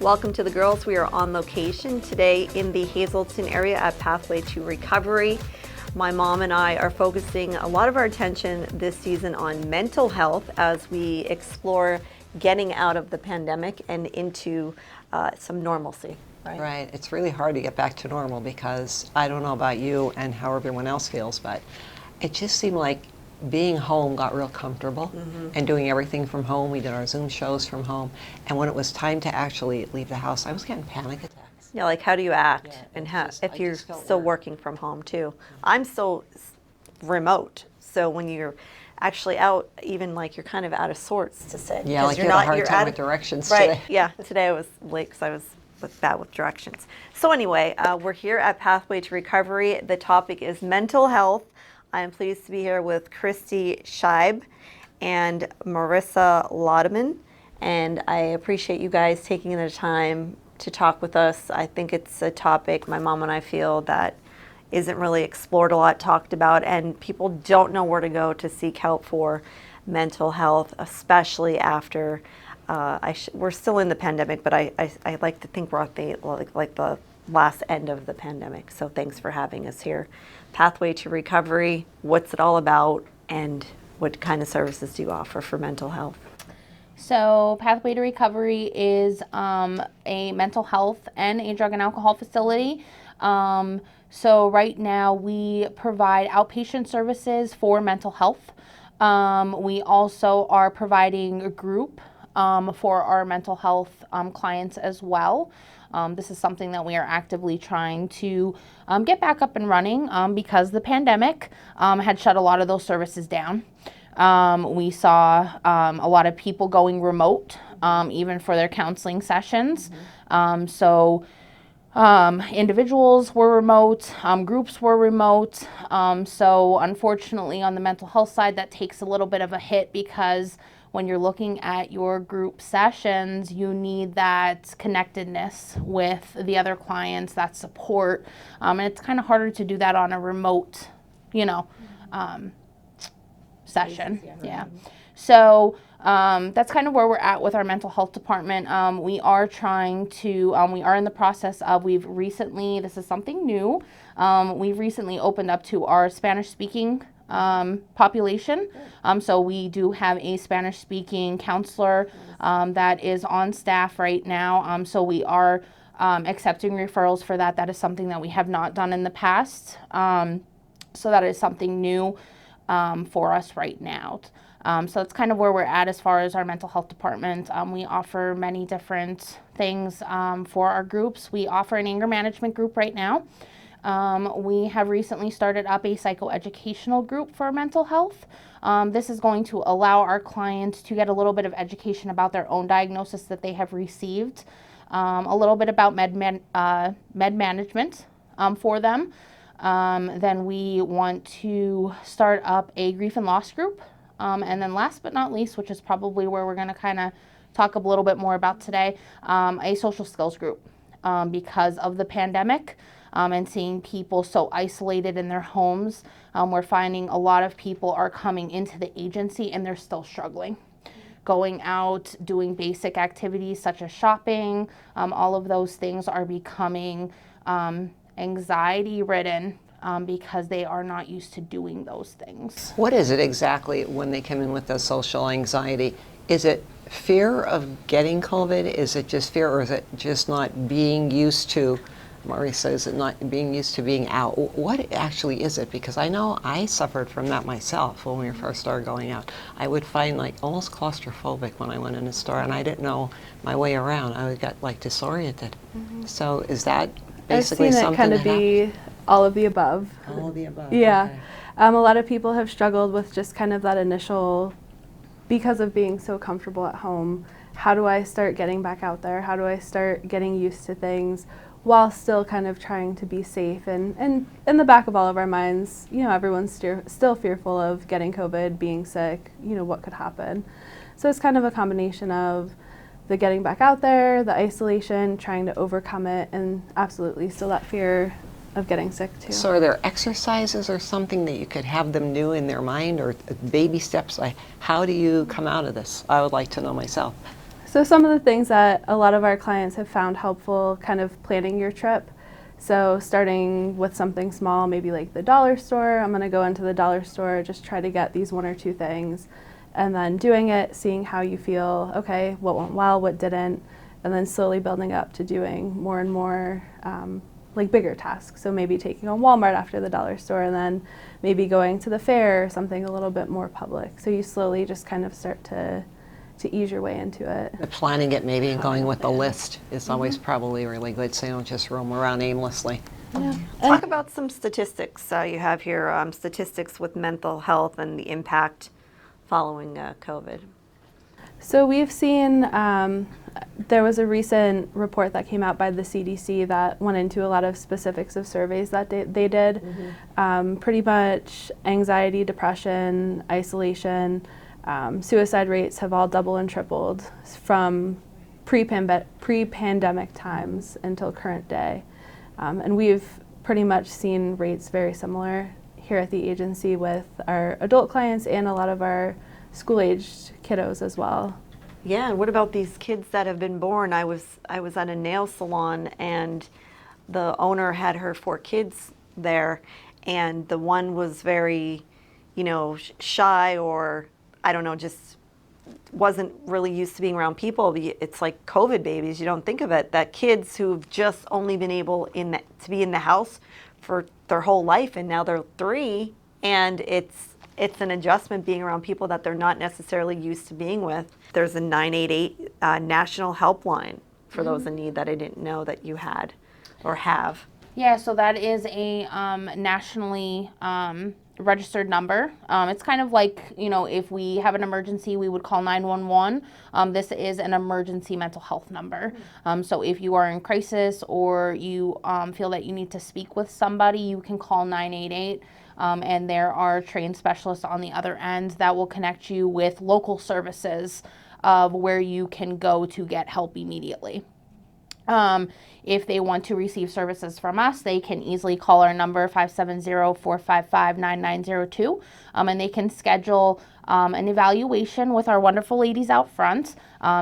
Welcome to the girls. We are on location today in the Hazleton area at Pathway to Recovery. My mom and I are focusing a lot of our attention this season on mental health as we explore getting out of the pandemic and into some normalcy. Right. It's really hard to get back to normal because I don't know about you and how everyone else feels, but it just seemed like being home got real comfortable and doing everything from home. We did our Zoom shows from home. And when it was time to actually leave the house, I was getting panic attacks. Yeah, like how do you act and how, if you're still working from home too. I'm so remote, so when you're actually out, even like you're kind of out of sorts to say. Yeah, like you're not, a hard time with directions today. Yeah, today I was late because I was bad with directions. So anyway, we're here at Pathway to Recovery. The topic is mental health. I am pleased to be here with Christy Scheib and Marissa Laudeman, and I appreciate you guys taking the time to talk with us. I think it's a topic my mom and I feel that isn't really explored a lot, talked about, and people don't know where to go to seek help for mental health, especially after we're still in the pandemic, but I like to think we're at the like the last end of the pandemic. So thanks for having us here. Pathway to Recovery, what's it all about, and what kind of services do you offer for mental health? So Pathway to Recovery is a mental health and a drug and alcohol facility. So right now we provide outpatient services for mental health. We also are providing a group for our mental health clients as well. This is something that we are actively trying to get back up and running because the pandemic had shut a lot of those services down. We saw a lot of people going remote, even for their counseling sessions. So individuals were remote, groups were remote. So unfortunately on the mental health side, that takes a little bit of a hit because when you're looking at your group sessions, you need that connectedness with the other clients, that support. And it's kind of harder to do that on a remote, session. Yeah. So that's kind of where we're at with our mental health department. We are trying to, we are in the process of, this is something new. We've recently opened up to our Spanish-speaking population. So we do have a Spanish-speaking counselor that is on staff right now. So we are accepting referrals for that. That is something that we have not done in the past. So that is something new for us right now. So that's kind of where we're at as far as our mental health department. We offer many different things for our groups. We offer an anger management group right now. We have recently started up a psychoeducational group for mental health. This is going to allow our clients to get a little bit of education about their own diagnosis that they have received, a little bit about med management for them. Then we want to start up a grief and loss group. And then last but not least, which is probably where we're going to kind of talk a little bit more about today, a social skills group. Because of the pandemic and seeing people so isolated in their homes, we're finding a lot of people are coming into the agency and they're still struggling. Going out, doing basic activities such as shopping, all of those things are becoming anxiety-ridden because they are not used to doing those things. What is it exactly when they come in with the social anxiety? Is it fear of getting COVID? Is it just fear, or is it just not being used to, Marissa, is it not being used to being out? What actually is it? Because I know I suffered from that myself when we first started going out. I would find like almost claustrophobic when I went in a store and I didn't know my way around. I would get like disoriented. So is that basically something that I've seen it kind of be all of the above. All of the above. Yeah. Okay. A lot of people have struggled with just kind of that initial, because of being so comfortable at home, how do I start getting back out there? How do I start getting used to things while still kind of trying to be safe? And in the back of all of our minds, everyone's still fearful of getting COVID, being sick, what could happen. So it's kind of a combination of the getting back out there, the isolation, trying to overcome it, and absolutely still that fear of getting sick too. So are there exercises or something that you could have them do in their mind, or baby steps? Like, how do you come out of this? I would like to know myself. So some of the things that a lot of our clients have found helpful, kind of planning your trip. So starting with something small, maybe like the dollar store. I'm going to go into the dollar store, just try to get these 1 or 2 things, and then doing it, seeing how you feel. Okay, what went well, what didn't, and then slowly building up to doing more and more like bigger tasks. So maybe taking on Walmart after the dollar store, and then maybe going to the fair or something a little bit more public. So you slowly just kind of start to ease your way into it. The planning it maybe and going with a list is always probably really good, so you don't just roam around aimlessly. Yeah. Talk about some statistics you have here, statistics with mental health and the impact following COVID. So we've seen, there was a recent report that came out by the CDC that went into a lot of specifics of surveys that they did. Pretty much anxiety, depression, isolation, suicide rates have all doubled and tripled from pre-pandemic times until current day. And we've pretty much seen rates very similar here at the agency with our adult clients and a lot of our school-aged kiddos as well. Yeah, and what about these kids that have been born? I was at a nail salon, and the owner had her 4 kids there, and the one was very, shy, or I don't know, just wasn't really used to being around people. It's like COVID babies. You don't think of it, that kids who've just only been able to be in the house for their whole life, and now they're 3, and it's an adjustment being around people that they're not necessarily used to being with. There's a 988 National Helpline for those in need that I didn't know that you had or have. Yeah, so that is a nationally registered number. It's kind of like, if we have an emergency, we would call 911. This is an emergency mental health number. So if you are in crisis or you feel that you need to speak with somebody, you can call 988. And there are trained specialists on the other end that will connect you with local services of where you can go to get help immediately. If they want to receive services from us, they can easily call our number 570-455-9902, and they can schedule an evaluation with our wonderful ladies out front.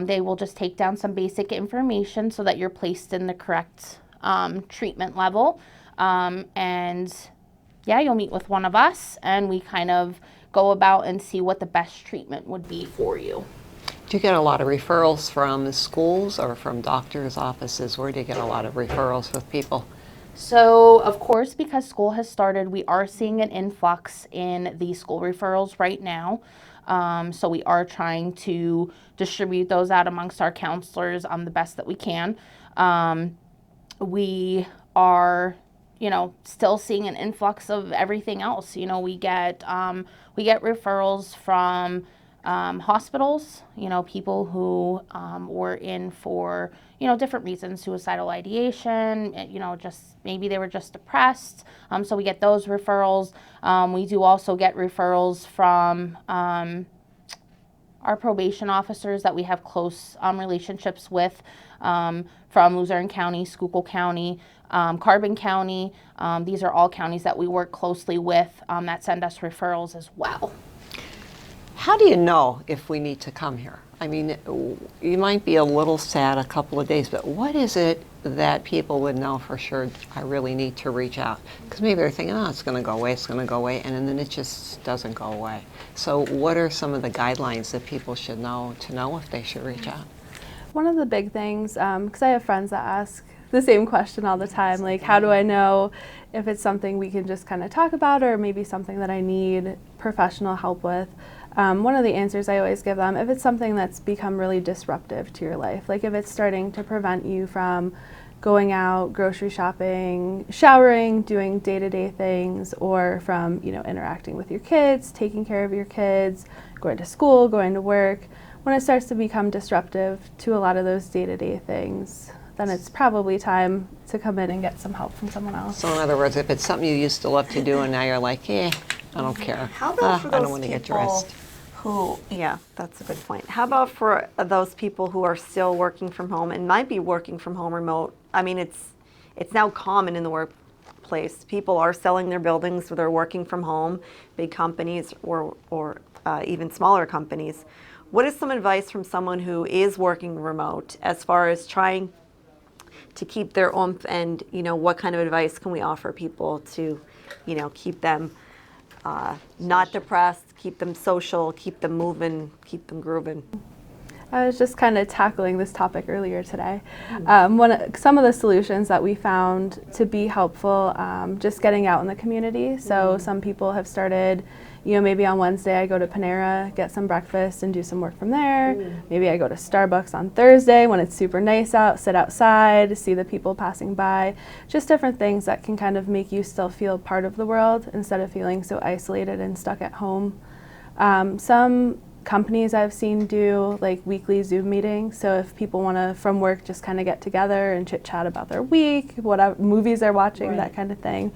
They will just take down some basic information so that you're placed in the correct treatment level. And yeah, you'll meet with one of us, and we kind of go about and see what the best treatment would be for you. Do you get a lot of referrals from schools or from doctors' offices? Where do you get a lot of referrals with people? So, of course, because school has started, we are seeing an influx in the school referrals right now. So we are trying to distribute those out amongst our counselors the best that we can. We are, still seeing an influx of everything else. We get referrals from hospitals, people who were in for, different reasons, suicidal ideation, just maybe they were just depressed. So we get those referrals. We do also get referrals from our probation officers that we have close relationships with, from Luzerne County, Schuylkill County, Carbon County. These are all counties that we work closely with that send us referrals as well. How do you know if we need to come here? I mean, you might be a little sad a couple of days, but what is it that people would know for sure, I really need to reach out? Because maybe they're thinking, it's going to go away, and then it just doesn't go away. So what are some of the guidelines that people should know to know if they should reach out? One of the big things, because I have friends that ask the same question all the time, like, how do I know if it's something we can just kind of talk about, or maybe something that I need professional help with? One of the answers I always give them, if it's something that's become really disruptive to your life, like if it's starting to prevent you from going out, grocery shopping, showering, doing day-to-day things, or from, interacting with your kids, taking care of your kids, going to school, going to work, when it starts to become disruptive to a lot of those day-to-day things, then it's probably time to come in and get some help from someone else. So in other words, if it's something you used to love to do and now you're like, I don't care. How about for I don't those want to get people dressed. yeah, that's a good point. How about for those people who are still working from home and might be working from home remote? I mean, it's now common in the workplace. People are selling their buildings, they're working from home, big companies or even smaller companies. What is some advice from someone who is working remote as far as trying to keep their oomph, and what kind of advice can we offer people to keep them not depressed, keep them social, keep them moving, keep them grooving? I was just kind of tackling this topic earlier today. Some of the solutions that we found to be helpful, just getting out in the community. So some people have started, maybe on Wednesday I go to Panera, get some breakfast and do some work from there. Maybe I go to Starbucks on Thursday when it's super nice out, sit outside, see the people passing by. Just different things that can kind of make you still feel part of the world instead of feeling so isolated and stuck at home. Some companies I've seen do like weekly Zoom meetings. So if people want to, from work, just kind of get together and chit chat about their week, whatever movies they're watching, that kind of thing.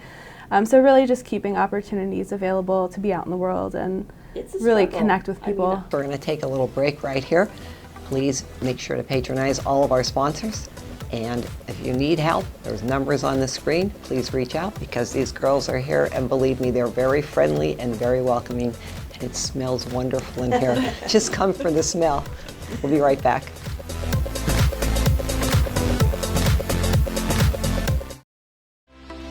So really just keeping opportunities available to be out in the world and really connect with people. We're going to take a little break right here. Please make sure to patronize all of our sponsors. And if you need help, there's numbers on the screen. Please reach out because these girls are here, and believe me, they're very friendly and very welcoming. It smells wonderful in here. Just come for the smell. We'll be right back.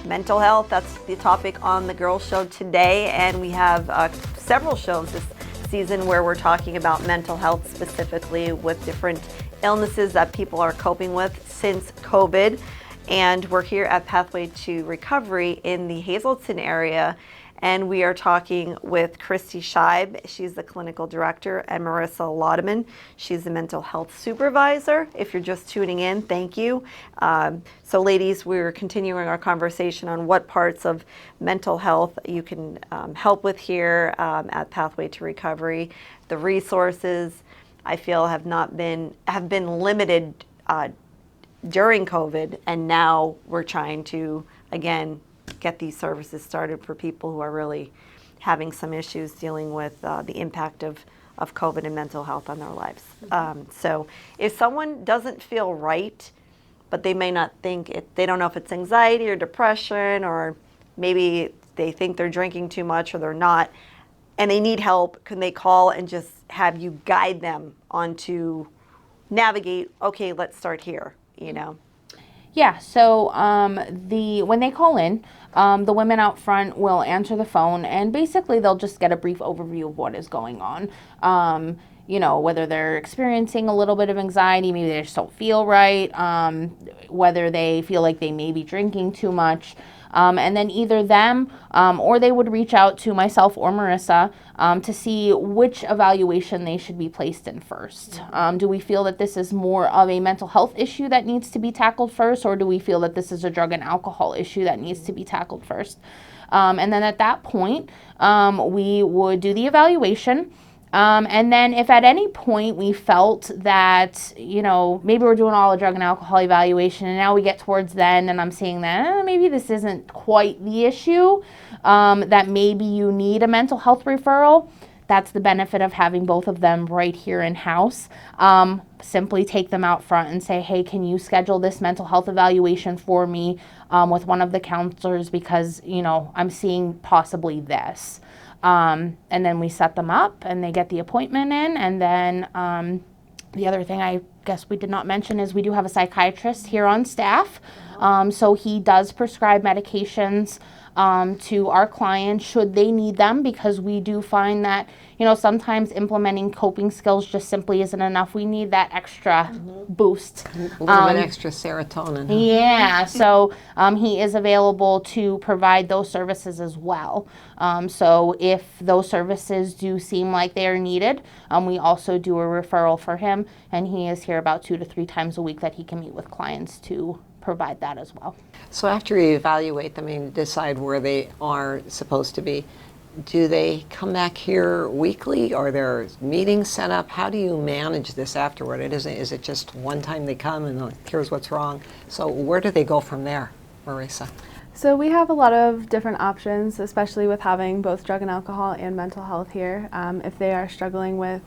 Mental health, that's the topic on the Girls Show today, and we have several shows this season where we're talking about mental health specifically with different illnesses that people are coping with since COVID. And we're here at Pathway to Recovery in the Hazleton area, and we are talking with Christy Scheib. She's the clinical director, and Marissa Laudeman. She's the mental health supervisor. If you're just tuning in, thank you. So ladies, we're continuing our conversation on what parts of mental health you can help with here at Pathway to Recovery. The resources, I feel, have been limited during COVID, and now we're trying to, again, get these services started for people who are really having some issues dealing with the impact of COVID and mental health on their lives. So if someone doesn't feel right, but they may not think it, they don't know if it's anxiety or depression, or maybe they think they're drinking too much or they're not, and they need help, can they call and just have you guide them onto navigate, okay, let's start here, Yeah, so when they call in, the women out front will answer the phone, and basically they'll just get a brief overview of what is going on. Whether they're experiencing a little bit of anxiety, maybe they just don't feel right, whether they feel like they may be drinking too much. And then either them or they would reach out to myself or Marissa to see which evaluation they should be placed in first. Do we feel that this is more of a mental health issue that needs to be tackled first, or do we feel that this is a drug and alcohol issue that needs to be tackled first? And then at that point, we would do the evaluation. And then if at any point we felt that, maybe we're doing all the drug and alcohol evaluation and now we get towards then and I'm seeing that maybe this isn't quite the issue, that maybe you need a mental health referral, that's the benefit of having both of them right here in-house. Simply take them out front and say, hey, can you schedule this mental health evaluation for me with one of the counselors because, I'm seeing possibly this. And then we set them up and they get the appointment in. And then the other thing I guess we did not mention is we do have a psychiatrist here on staff. So he does prescribe medications to our clients should they need them, because we do find that, sometimes implementing coping skills just simply isn't enough. We need that extra boost. A little bit extra serotonin. Huh? Yeah, so he is available to provide those services as well. So if those services do seem like they are needed, we also do a referral for him, and he is here about 2 to 3 times a week that he can meet with clients to provide that as well. So after you evaluate them and decide where they are supposed to be, do they come back here weekly? Are there meetings set up? How do you manage this afterward? Is it just one time they come and here's what's wrong? So where do they go from there, Marissa? So we have a lot of different options, especially with having both drug and alcohol and mental health here. If they are struggling with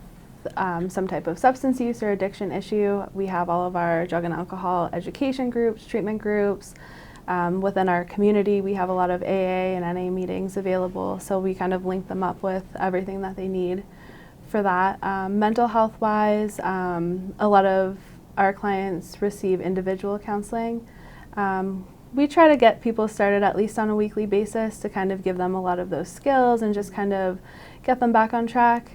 some type of substance use or addiction issue, we have all of our drug and alcohol education groups, treatment groups. Within our community, we have a lot of AA and NA meetings available, so we kind of link them up with everything that they need for that. Mental health wise, a lot of our clients receive individual counseling. We try to get people started at least on a weekly basis to kind of give them a lot of those skills and just kind of get them back on track.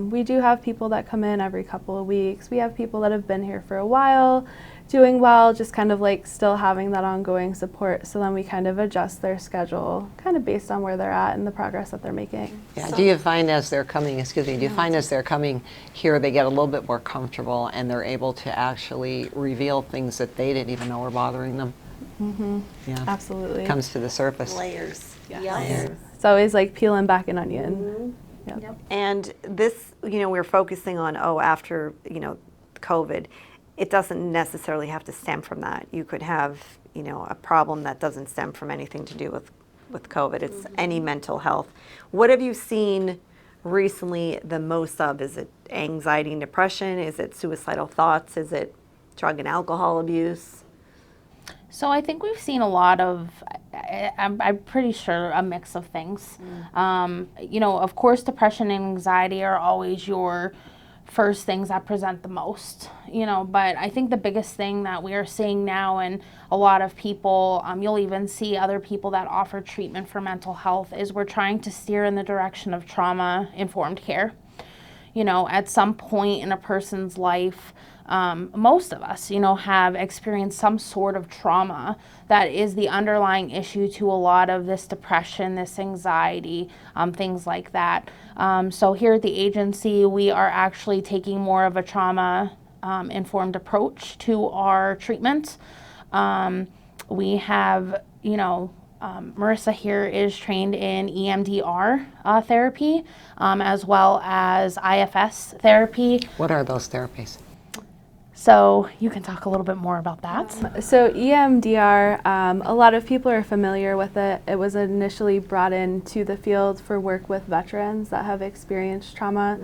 We do have people that come in every couple of weeks. We have people that have been here for a while, doing well, just kind of like still having that ongoing support. So then we kind of adjust their schedule kind of based on where they're at and the progress that they're making. Yeah. Do you find as they're coming, do you find as they're coming here, they get a little bit more comfortable and they're able to actually reveal things that they didn't even know were bothering them? Mm-hmm. Yeah. Absolutely. Comes to the surface. Layers. Yeah. Layers. It's always like peeling back an onion. Yep. And this, we're focusing on, after, COVID, it doesn't necessarily have to stem from that. You could have, a problem that doesn't stem from anything to do with COVID. It's any mental health. What have you seen recently the most of? Is it anxiety and depression? Is it suicidal thoughts? Is it drug and alcohol abuse? So I think we've seen a lot of, I'm pretty sure, a mix of things. Of course, depression and anxiety are always your first things that present the most, but I think the biggest thing that we are seeing now, and a lot of people, you'll even see other people that offer treatment for mental health, is we're trying to steer in the direction of trauma-informed care. At some point in a person's life, most of us, have experienced some sort of trauma that is the underlying issue to a lot of this depression, this anxiety, things like that. So here at the agency, we are actually taking more of a trauma-informed approach to our treatment. We have, Marissa here is trained in EMDR therapy, as well as IFS therapy. What are those therapies? So you can talk a little bit more about that. So EMDR, a lot of people are familiar with it. It was initially brought into the field for work with veterans that have experienced trauma,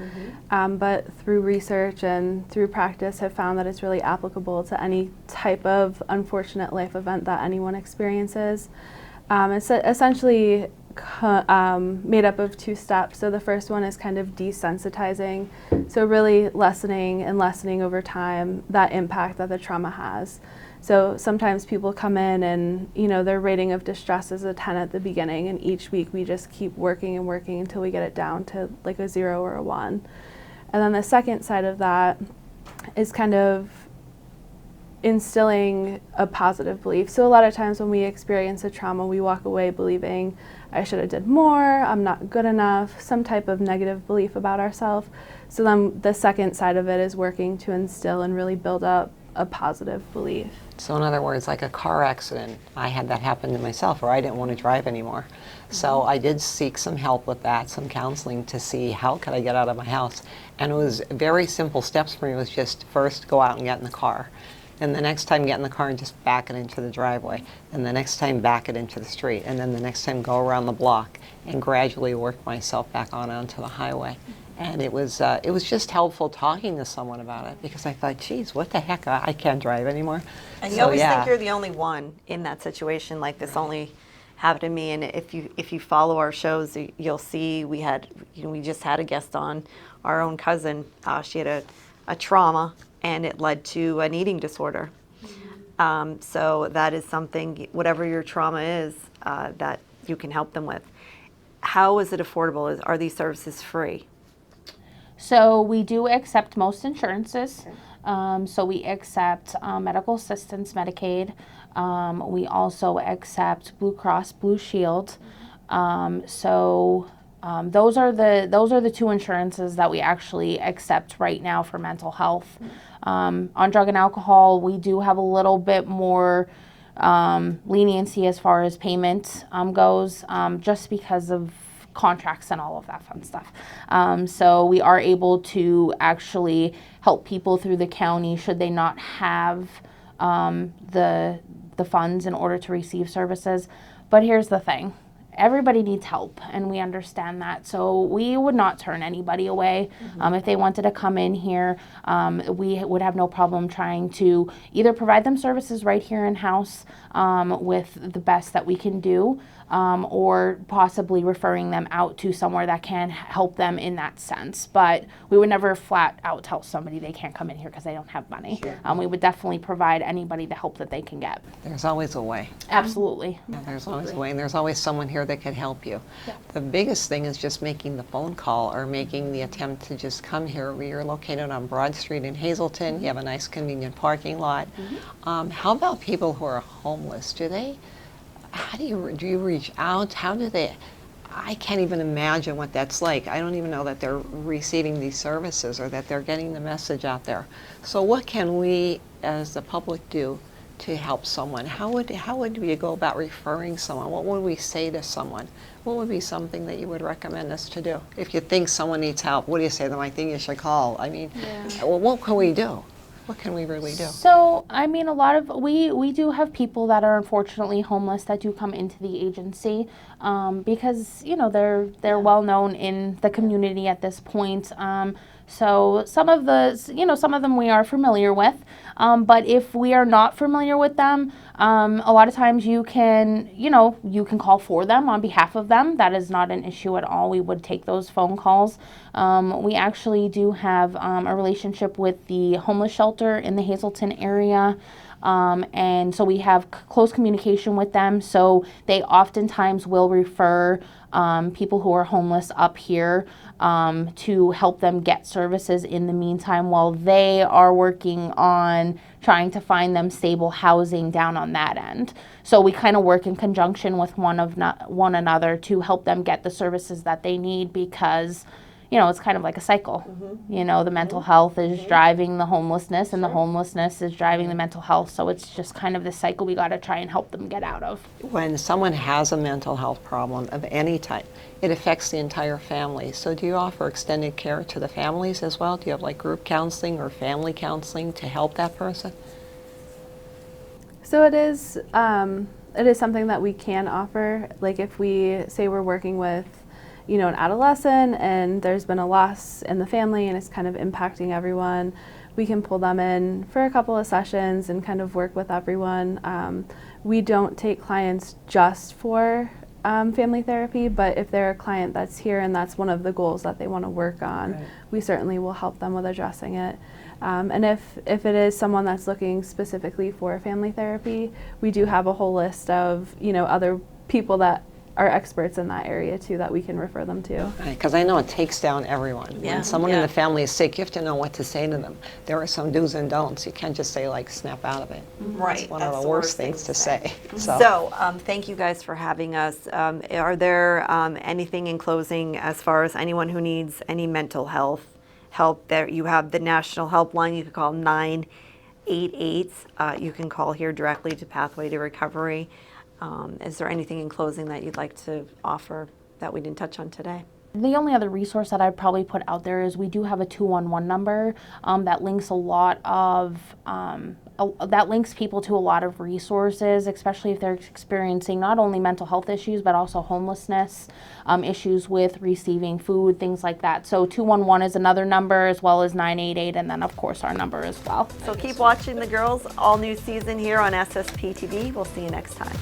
but through research and through practice have found that it's really applicable to any type of unfortunate life event that anyone experiences. It's essentially made up of two steps. So the first one is kind of desensitizing, so really lessening over time that impact that the trauma has. So sometimes people come in and their rating of distress is a 10 at the beginning, and each week we just keep working and working until we get it down to like a 0 or a 1. And then the second side of that is kind of instilling a positive belief. So a lot of times when we experience a trauma, we walk away believing I should have did more, I'm not good enough, some type of negative belief about ourselves. So then the second side of it is working to instill and really build up a positive belief. So in other words, like a car accident, I had that happen to myself where I didn't want to drive anymore. So I did seek some help with that, some counseling to see how could I get out of my house. And it was very simple steps for me. It was just first go out and get in the car. And the next time get in the car and just back it into the driveway. And the next time back it into the street. And then the next time go around the block and gradually work myself back onto the highway. And it was just helpful talking to someone about it, because I thought, geez, what the heck, I can't drive anymore. And you always think you're the only one in that situation, like this only happened to me. And if you follow our shows, you'll see we just had a guest on, our own cousin. She had a trauma, and it led to an eating disorder. So that is something, whatever your trauma is, that you can help them with. How is it affordable? Are these services free? So we do accept most insurances. So we accept medical assistance, Medicaid. We also accept Blue Cross Blue Shield. Those are the two insurances that we actually accept right now for mental health. On drug and alcohol, we do have a little bit more leniency as far as payment goes, just because of contracts and all of that fun stuff. So we are able to actually help people through the county should they not have the funds in order to receive services. But here's the thing. everybody needs help, and we understand that. So we would not turn anybody away. If they wanted to come in here, we would have no problem trying to either provide them services right here in-house with the best that we can do, or possibly referring them out to somewhere that can help them in that sense. But we would never flat out tell somebody they can't come in here because they don't have money. We would definitely provide anybody the help that they can get. There's always a way. Absolutely. Yeah, there's always a way, and there's always someone here that can help you. The biggest thing is just making the phone call or making the attempt to just come here. You're located on Broad Street in Hazleton. You have a nice convenient parking lot. How about people who are homeless? How do you reach out? How do they? I can't even imagine what that's like. I don't even know that they're receiving these services or that they're getting the message out there. So what can we as the public do to help someone? How would we go about referring someone? What would we say to someone? What would be something that you would recommend us to do? If you think someone needs help, what do you say to them? I think you should call. I mean, well, what can we do? What can we really do? So, I mean, we do have people that are unfortunately homeless that do come into the agency because, you know, they're well known in the community at this point. So some of them we are familiar with, but if we are not familiar with them, a lot of times you can call for them on behalf of them. That is not an issue at all. We would take those phone calls. We actually do have a relationship with the homeless shelter in the Hazleton area. And so we have close communication with them. So they oftentimes will refer people who are homeless up here to help them get services in the meantime while they are working on trying to find them stable housing down on that end. So we kind of work in conjunction with one another to help them get the services that they need because, you know, it's kind of like a cycle. You know, the mental health is driving the homelessness and the homelessness is driving the mental health. So it's just kind of this cycle we got to try and help them get out of. When someone has a mental health problem of any type, it affects the entire family. So do you offer extended care to the families as well? Do you have like group counseling or family counseling to help that person? So it is something that we can offer. Like if we say we're working with, you know, an adolescent and there's been a loss in the family and it's kind of impacting everyone, we can pull them in for a couple of sessions and kind of work with everyone. We don't take clients just for family therapy, but if they're a client that's here and that's one of the goals that they want to work on, we certainly will help them with addressing it. And if it is someone that's looking specifically for family therapy, we do have a whole list of, you know, other people that are experts in that area too that we can refer them to. Because I know it takes down everyone. Yeah. When someone in the family is sick, you have to know what to say to them. There are some do's and don'ts. You can't just say like snap out of it. Right. It's one of the worst things to say. So thank you guys for having us. Are there anything in closing as far as anyone who needs any mental health help? There you have the National Helpline. You can call 988. You can call here directly to Pathway to Recovery. Is there anything in closing that you'd like to offer that we didn't touch on today? The only other resource that I'd probably put out there is we do have a 211 number that links that links people to a lot of resources, especially if they're experiencing not only mental health issues but also homelessness, issues with receiving food, things like that. So 211 is another number, as well as 988, and then of course our number as well. So keep watching the girls, all new season here on SSP TV. We'll see you next time.